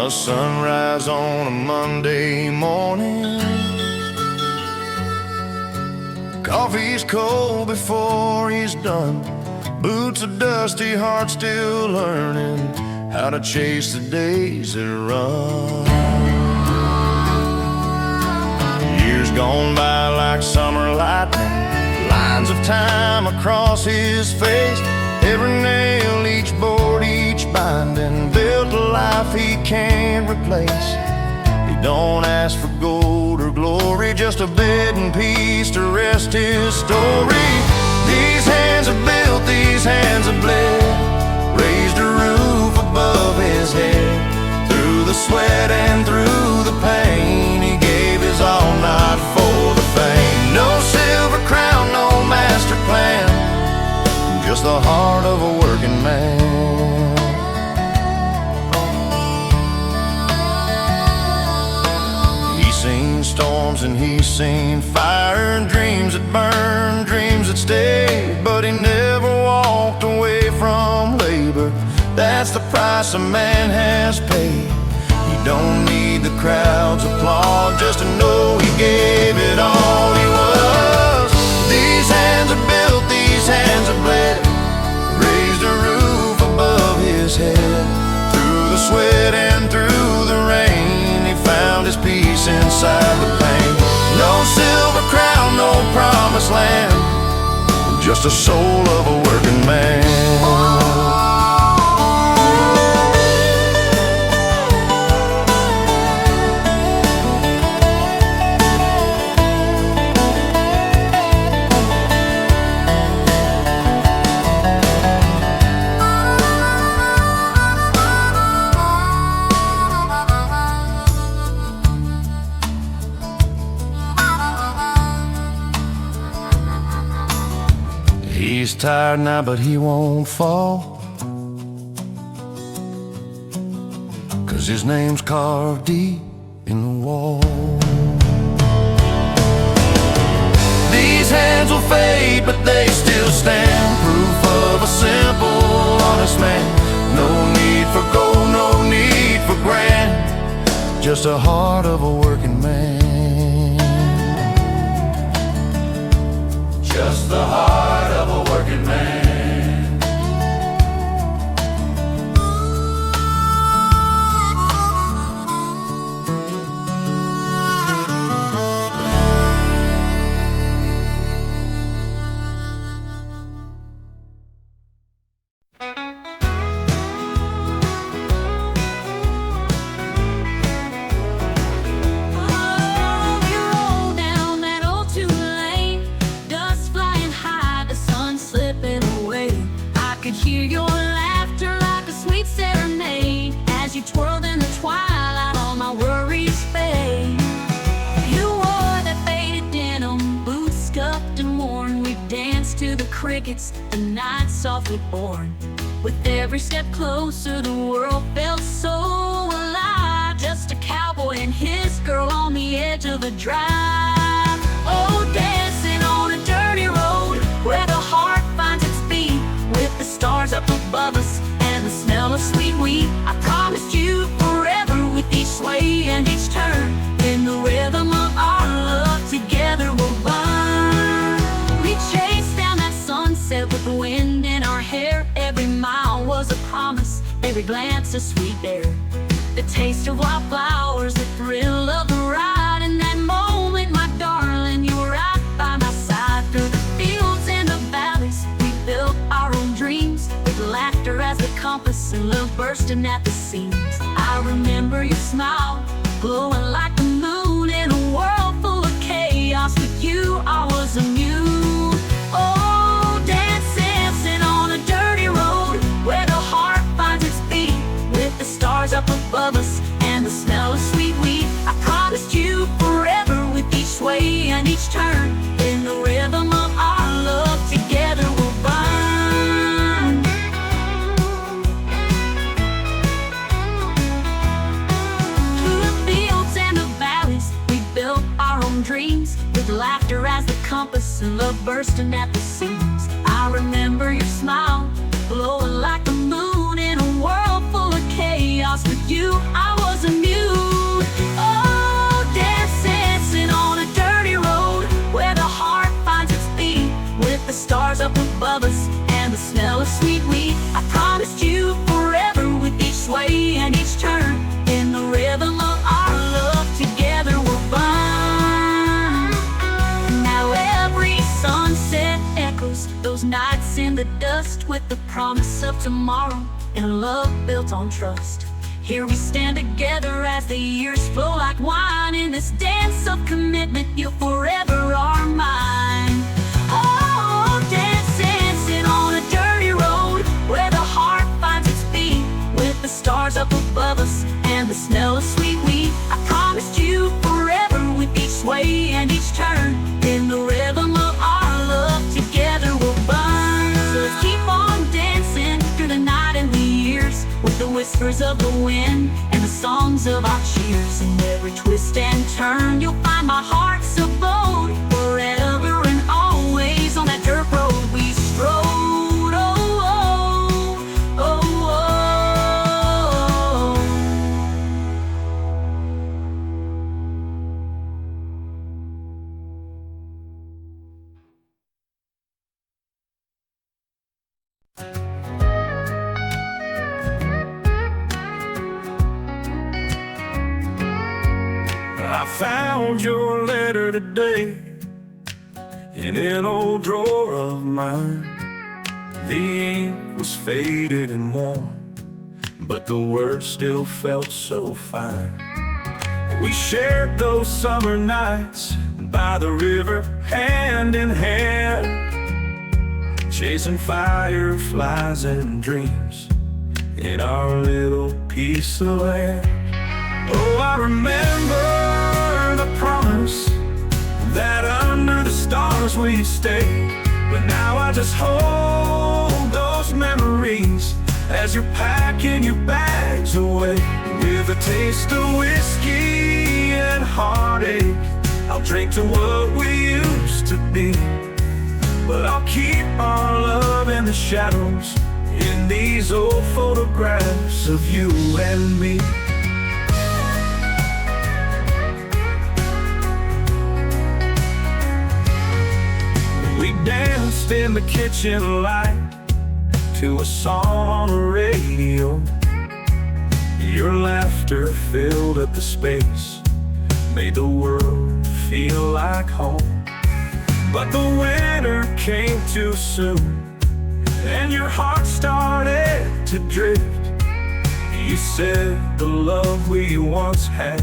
A sunrise on a Monday morning. Coffee's cold before he's done. Boots are dusty, heart still learning how to chase the days that run. Years gone by like summer lightning, lines of time across his face. Every nail, each board, each binding, built a life he can't replace. He don't ask for gold or glory, just a bed and peace to rest his story. These hands have built, these hands have bled, raised a roof above his head. Through the sweat and through the pain, he gave his all, not for the fame. No silver crown, no master plan, just the heart of a working man. He's seen storms and he's seen fire, and dreams that burn, dreams that stay. But he never walked away from labor. That's the price a man has paid. He don't need the crowd's applause just to know he gave it all. He was. These hands are built, these hands are bled, raised a roof above his head. Through the sweat and through the rain, he found his peace inside the pain. No silver crown, no promised land, just a soul of a working man. He's tired now, but he won't fall, 'cause his name's carved deep in the wall. These hands will fade, but they still stand, proof of a simple, honest man. No need for gold, no need for grand, just a heart of a working man. Just the heart of a working man. Hear your laughter like a sweet serenade as you twirled in the twilight, all my worries fade. You wore that faded denim, boots scuffed and worn. We danced to the crickets, the night softly born. With every step closer, the world felt so alive. Just a cowboy and his girl on the edge of a drive. Oh, dancing on a dirty road where the heart finds its beat, with the stars up above us and the smell of sweet wheat. I promised you forever with each sway and each turn. In the rhythm of our love, together we'll burn. We chased down that sunset with the wind in our hair. Every mile was a promise, every glance a sweet air. The taste of wildflowers, the thrill of the ride. In that moment, my darling, you were right by my side. Through the fields and the valleys, we built our own dreams, with laughter as the compass and love bursting at the seams. I remember your smile, glowing like the moon in a world full of chaos. With you, I was immune. Oh, dancing on a dirty road where the heart finds its beat, with the stars up above us and the smell of sweet wheat. I promised you forever with each sway and each turn. In the rhythm of our love, together we'll burn. Through the fields and the valleys, we built our own dreams, with laughter as the compass and love bursting at the seams. I remember your smile, glowing like the moon in a world full of chaos. With you, I was immune. Oh, dancing on a dirty road where the heart finds its beat, with the stars up above us and the smell of sweet wheat. I promised you forever with each sway and each turn. In the rhythm of our love, together we're bound. Now every sunset echoes those nights in the dust, with the promise of tomorrow and love built on trust. Here we stand together as the years flow like wine. In this dance of commitment, you forever are mine. Oh, dancing on a dirty road where the heart finds its beat, with the stars up above us and the smell of sweet wheat. I promised you forever with each sway and each turn. In the rhythm of our love, together we'll burn. So let's keep on dancing through the night and the years, with the whispers of the wind and the songs of our cheers. In every twist and turn, you'll find my heart's abode, forever and always on that dirt road we strode. Oh, oh, oh, I found your letter today in an old drawer of mine. The ink was faded and worn, but the words still felt so fine. We shared those summer nights by the river, hand in hand, chasing fireflies and dreams in our little piece of land. Oh, I remember the promise that under the stars we'd stay. But now I just hold those memories as you're packing your bags away. With a taste of whiskey and heartache, I'll drink to what we used to be. But I'll keep our love in the shadows, in these old photographs of you and me. We danced in the kitchen light to a song on the radio. Your laughter filled up the space, made the world feel like home. But the winter came too soon, and your heart started to drift. You said the love we once had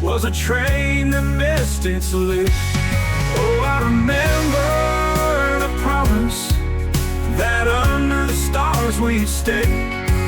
was a train that missed its lift. Oh, I remember the promise that under the stars we'd stay.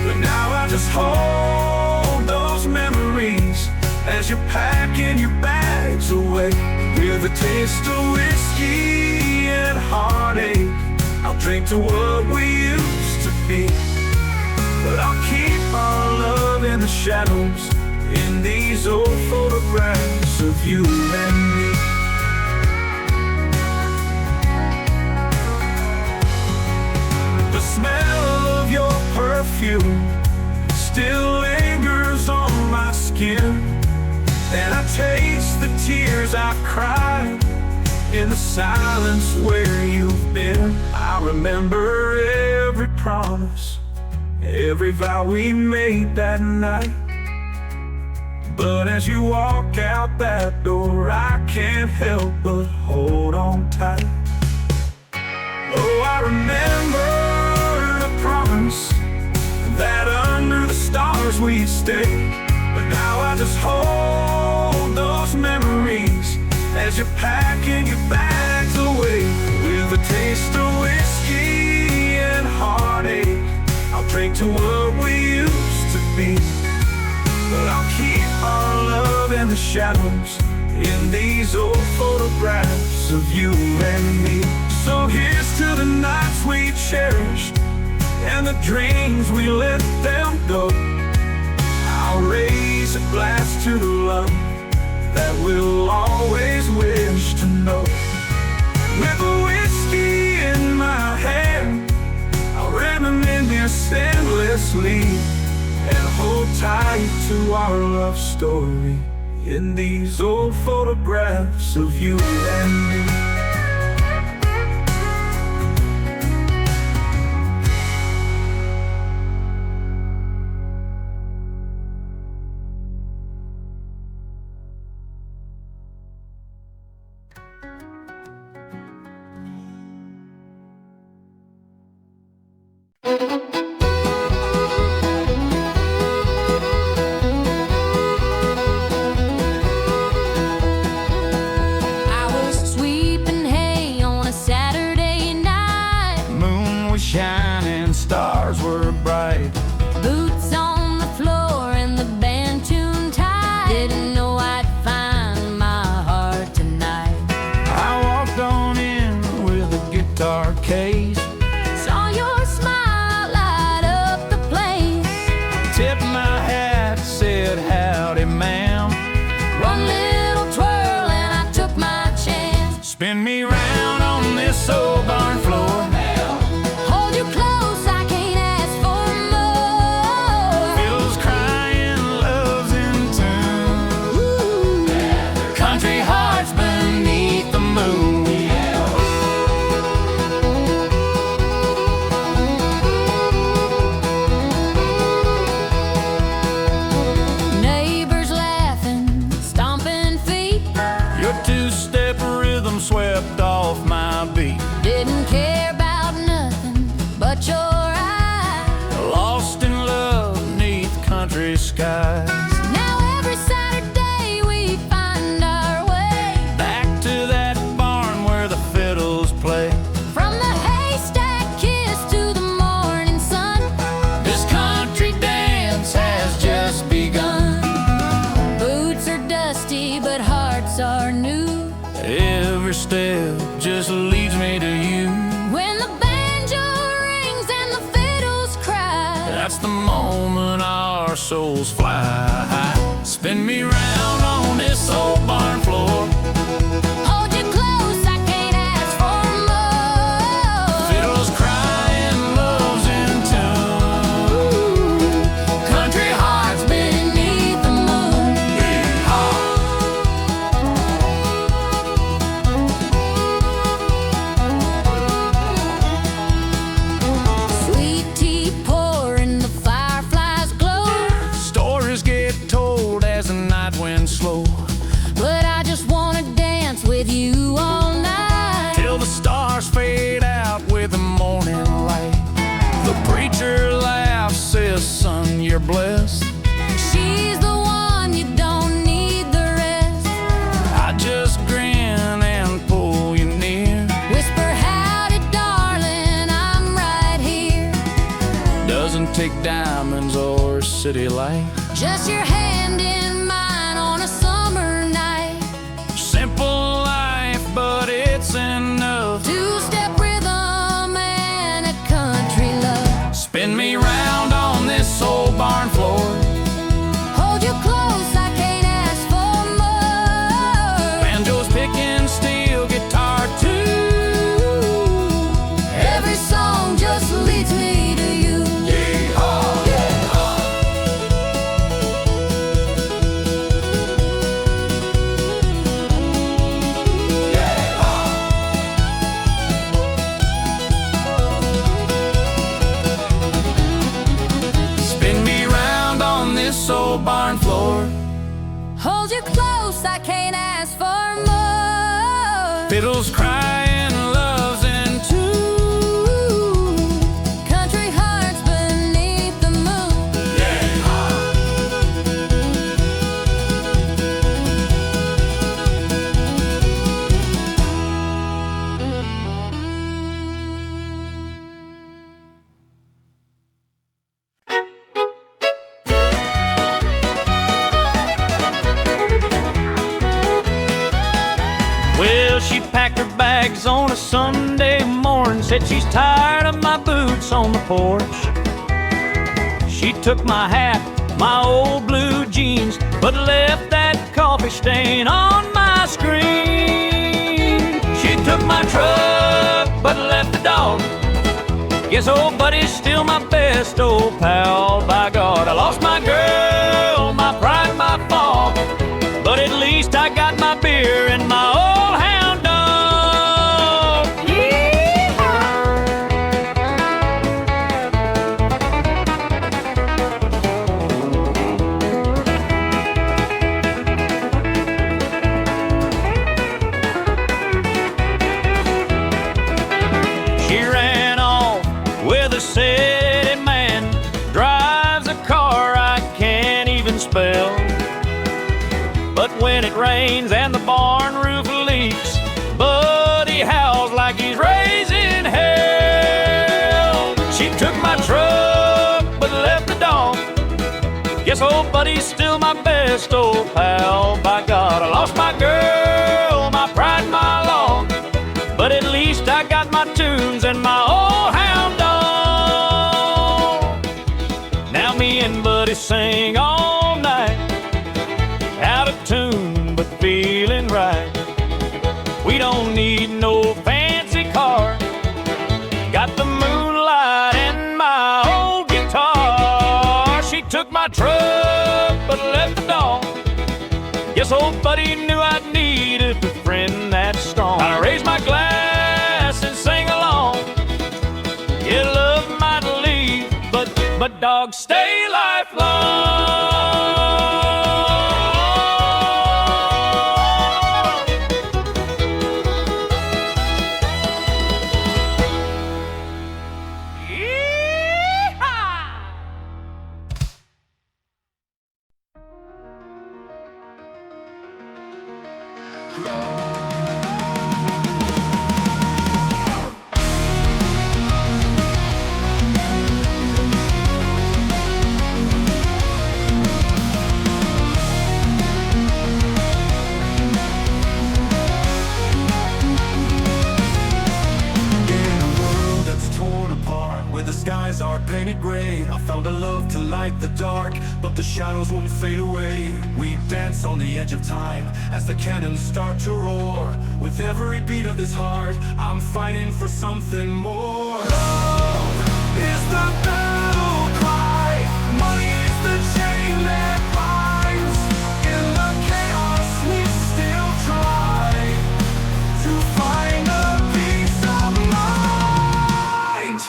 But now I just hold those memories as you're packing your bags away. With a taste of whiskey and heartache, I'll drink to what we used to be. But I'll keep our love in the shadows, in these old photographs of you and me. The smell of your perfume still lingers on my skin, and I taste the tears I cried in the silence where you've been. I remember every promise, every vow we made that night. But as you walk out that door, I can't help but hold on tight. Oh, I remember the promise that under the stars we'd stay. But now I just hold those memories as you're packing your bags away. With a taste of whiskey and heartache, I'll drink to what we used to be. But I'll keep our love in the shadows, in these old photographs of you and me. So here's to the nights we cherished and the dreams we let them go. I'll raise a glass to the love that we'll always wish to know. With a whiskey in my hand, I'll reminisce endlessly and hold tied to our love story in these old photographs of you and me. I was sweeping hay on a Saturday night. Moon was shining, stars were bright. Boots on the floor and the band tuned tight. Didn't know I'd find my heart tonight. I walked on in with a guitar case. Saw your smile light up the place. Tipped my hat, said howdy ma'am. One little twirl and I took my chance. Spin me round on this old barn floor. Hold you close, I can't ask for more. Fiddles crying, love's in tune. Country hearts beneath the moon. Neighbors laughing, stomping feet. Your two-step rhythm swept off my beat. Didn't care about nothing but your eyes. Lost in love neath country skies. Now every Saturday we find our way Back to that barn where the fiddles play. from the haystack kiss to the morning sun. This country dance has just begun. Boots are dusty, but hearts are new. Every step just leads me to you. When the banjo rings and the fiddles cry, That's the moment our souls fly. Spin me round on this old barn floor. hold you close, I can't ask for more. Fiddles crying, love's in tune. Country hearts Beneath the moon, sweet tea pouring, the fireflies glow. Stories get told as the night winds slow. But I just wanna dance with you all night. Till the stars fade out with the morning light. The preacher laughs, says, son, you're blessed. She's the one, you don't need the rest. I just grin and pull you near. Whisper howdy, darling, I'm right here. Doesn't take diamonds or city light. Just your hand in mine on a summer night. Simple life, but it's enough. Two-step rhythm and a country love. Spin me round on this old barn floor. Hold you close, I can't ask for more. Banjo's picking steel guitar too. Every song just leads me to you. Spin me round on this old barn floor. Hold you close, I can't ask for more. Fiddles crying, love's in tune. Country hearts beneath the moon. Well, she packed her bags on a Sunday morning, said she's tired of my boots on the porch. She took my hat, my old blue jeans, but left that coffee stain on my screen. She took my truck, but left the dog. Guess old buddy's still my best old pal. By God, I lost my girl, I got my beer and my old hound dog. She ran off with a city man, drives a car I can't even spell. But when it rains and the barn roof leaks, Buddy howls like he's raising hell. She took my truck but left the dog. Guess old Buddy's still my best old pal. By God, I lost my girl, my pride, my law, but at least I got my tunes and my old hound dog. Now me and Buddy sing all night, out of tune but feeling right. We don't need no fancy car, got the moonlight and my old guitar. She took my truck but left the dog. Guess old Buddy knew I'd need a friend that strong. I raise my glass and sing along. Yeah, love might leave, but dogs stay lifelong. Skies are painted gray. I found a love to light the dark, but the shadows won't fade away. We dance on the edge of time as the cannons start to roar. With every beat of this heart, I'm fighting for something more. Love is the battle cry. Money is the chain that binds. In the chaos, we still try to find a peace of mind.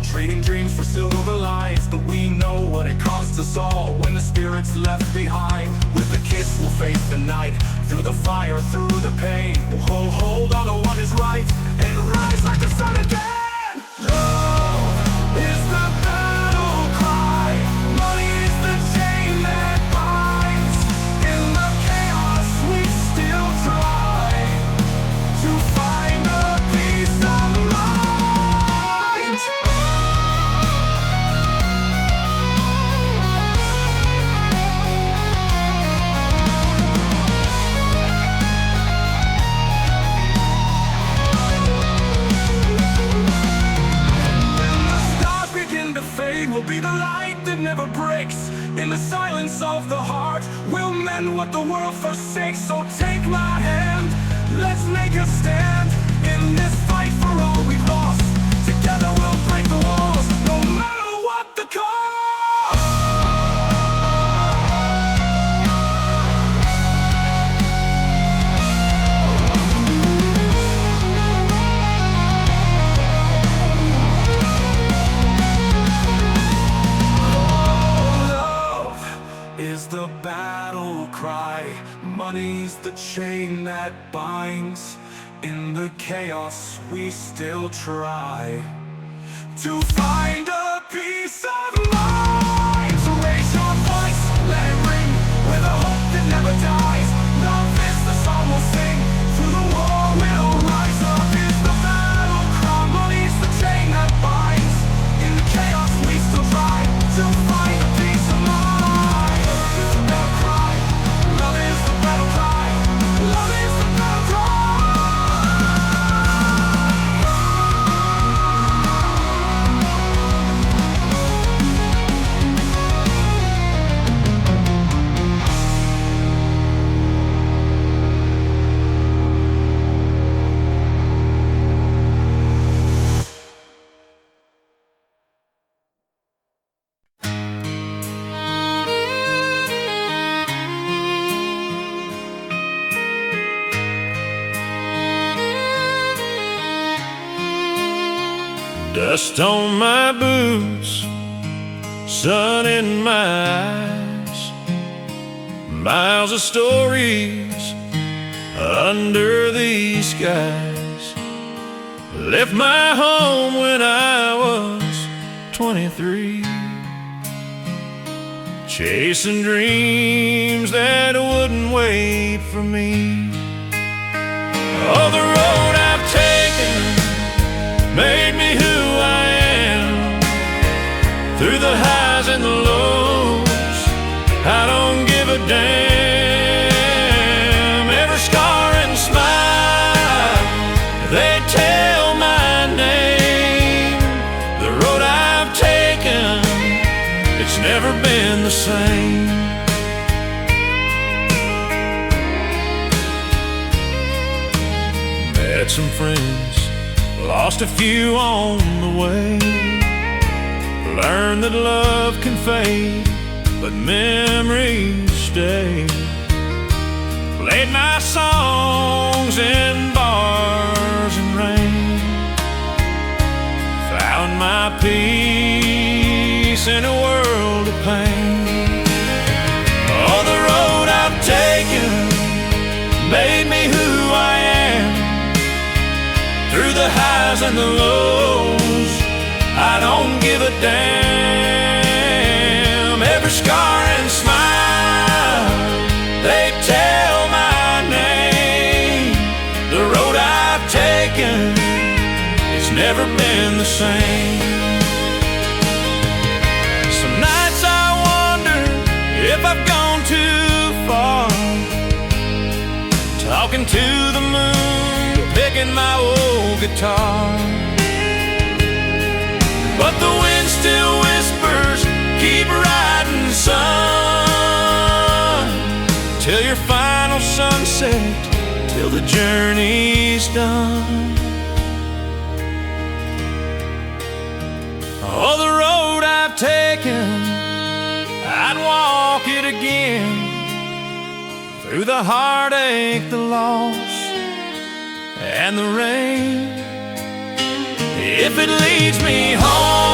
Trading dreams for silver lives, but we know what it costs us all when the spirit's left behind. With a kiss we'll face the night, through the fire, through the pain. We'll hold on to what is right and rise like the sun again. Love is the battle cry. Money is the chain that binds. In the chaos we still try to find a peace of mind. Will be the light that never breaks. In the silence of the heart, we'll mend what the world forsakes. So take my hand, let's make a stand in this fight for all we've lost. Together we'll break the walls, no matter what the cost. The battle cry, money's the chain that binds. In the chaos we still try to find a peace of mind. So raise your voice, let it ring with a hope that never dies. Love is the song we'll sing, through the war we'll rise. Love is the battle cry, money's the chain that binds. In the chaos we still try to find a peace of mind. Dust on my boots, sun in my eyes, miles of stories under these skies. Left my home when I was 23, chasing dreams that wouldn't wait for me. Oh, the road I've taken made me who I am. Through the highs and the lows, I don't give a damn. Every scar and smile, they tell my name. The road I've taken, it's never been the same. Met some friends, lost a few on the way. Learned that love can fade, but memories stay. Played my songs in bars and rain. Found my peace in a world of pain. Oh, the road I've taken made me who I am. Through the highs and the lows, I don't give a damn. Every scar and smile, they tell my name. The road I've taken, it's never been the same. Some nights I wonder if I've gone too far, talking to the moon, picking my old guitar. But the wind still whispers, keep riding, son, till your final sunset, till the journey's done. Oh, the road I've taken, I'd walk it again. Through the heartache, the loss, and the rain. If it leads me home,